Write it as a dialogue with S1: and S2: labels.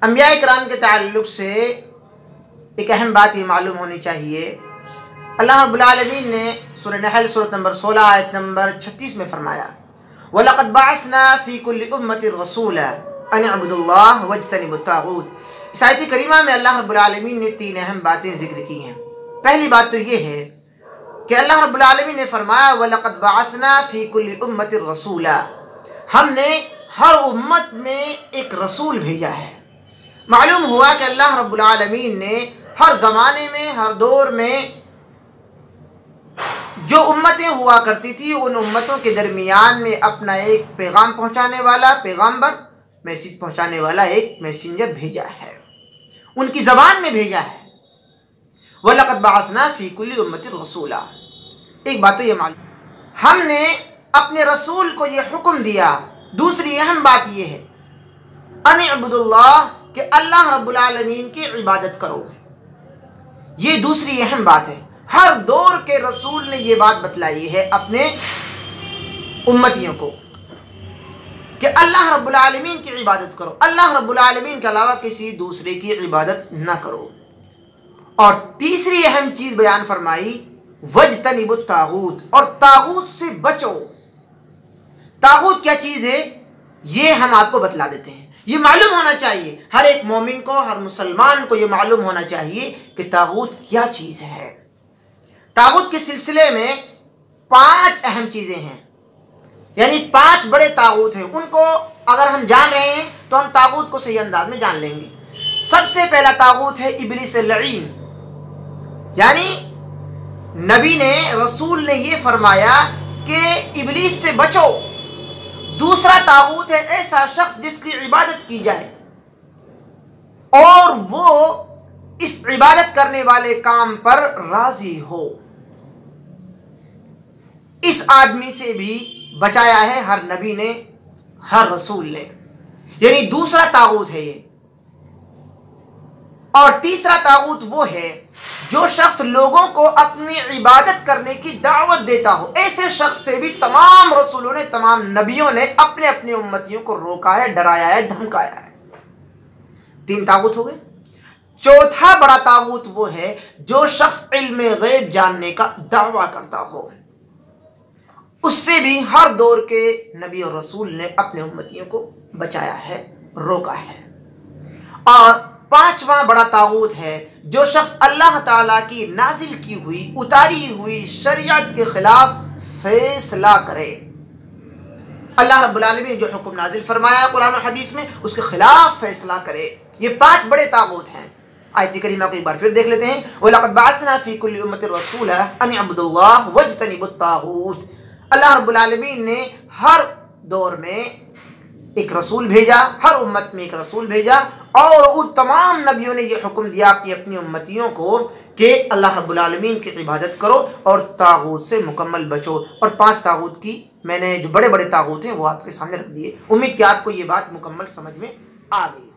S1: अंबिया इकराम के ताल्लुक़ से एक अहम बात ये मालूम होनी चाहिए। अल्लाह रब्बुल आलमीन ने सूरह नहल सूरत नंबर 16 आयत नंबर 36 में फरमाया, वलक़द बअसना फ़ी कुल्लि उम्मतिन रसूला अन अअ्बुदुल्लाह वज्तनिबुत ताग़ूत। इस आयत करीमा में अल्लाह रब्बुल आलमीन ने 3 अहम बातें ज़िक्र की हैं। पहली बात तो ये है कि अल्लाह रब्बुल आलमीन ने फरमाया, वलक़द बअसना फ़ी कुल्लि उम्मतिन रसूला, हमने हर उम्मत में एक रसूल भेजा है। मालूम हुआ कि अल्लाह रब्बुल आलमीन ने हर ज़माने में, हर दौर में जो उम्मतें हुआ करती थी उन उम्मतों के दरमियान में अपना एक पैगाम पहुँचाने वाला पैगम्बर, मैसेज पहुँचाने वाला एक मैसेंजर भेजा है, उनकी ज़बान में भेजा है। वलक़द बअसना फ़ी कुल्लि उम्मतिन रसूला। एक बात तो ये मालूम, हमने अपने रसूल को ये हुक्म दिया। दूसरी अहम बात ये है अन अअ्बुदुल्लाह, कि अल्लाह रब्बुल आलमीन की इबादत करो। ये दूसरी अहम बात है। हर दौर के रसूल ने ये बात बतलाई है अपने उम्मतियों को कि अल्लाह रब्बुल आलमीन की इबादत करो, अल्लाह रब्बुल आलमीन के अलावा किसी दूसरे की इबादत ना करो। और तीसरी अहम चीज़ बयान फरमाई, वज्तनिबुत ताग़ूत, और ताग़ूत से बचो। ताग़ूत क्या चीज़ है ये हम आपको बतला देते हैं। ये मालूम होना चाहिए हर एक मोमिन को, हर मुसलमान को ये मालूम होना चाहिए कि ताग़ूत क्या चीज़ है। ताग़ूत के सिलसिले में 5 अहम चीज़ें हैं, यानी 5 बड़े ताग़ूत हैं। उनको अगर हम जान रहे हैं तो हम ताग़ूत को सही अंदाज में जान लेंगे। सबसे पहला ताग़ूत है इब्लीस लईन, यानी नबी ने, रसूल ने ये फरमाया कि इब्लीस से बचो। दूसरा ताग़ूत है ऐसा शख्स जिसकी इबादत की जाए और वो इस इबादत करने वाले काम पर राजी हो। इस आदमी से भी बचाया है हर नबी ने, हर रसूल ने, यानी दूसरा ताग़ूत है ये। और तीसरा ताग़ूत वो है जो शख्स लोगों को अपनी इबादत करने की दावत देता हो। ऐसे शख्स से भी तमाम रसूलों ने, तमाम नबियों ने अपने अपने उम्मतियों को रोका है, डराया है, धमकाया है। 3 ताग़ूत हो गए। चौथा बड़ा ताग़ूत वो है जो शख्स इल्म गैब जानने का दावा करता हो। उससे भी हर दौर के नबी और रसूल ने अपने उम्मतियों को बचाया है, रोका है। और 5वां बड़ा ताग़ूत है जो शख्स अल्लाह ताला की नाजिल की हुई, उतारी हुई शरीयत के खिलाफ फैसला करे। अल्लाह रब्बुल आलमीन ने जो हुक्म नाजिल फरमाया कुरान और हदीस में, उसके खिलाफ फैसला करे। ये 5 बड़े ताग़ूत हैं। आयत करीमा को एक बार फिर देख लेते हैं। वलक़द बअसना फ़ी कुल्लि उम्मतिन रसूला अन अअ्बुदुल्लाह वज्तनिबुत ताग़ूत। अल्लाह रब्बुल आलमीन ने हर दौर में एक रसूल भेजा, हर उम्मत में एक रसूल भेजा, और उन तमाम नबियों ने यह हुक्म दिया अपनी अपनी उम्मतियों को कि अल्लाह रब्बुल आलमीन की इबादत करो और ताग़ूत से मुकम्मल बचो। और 5 ताग़ूत की मैंने जो बड़े बड़े ताग़ूत हैं वो आपके सामने रख दिए। उम्मीद कि आपको ये बात मुकम्मल समझ में आ गई।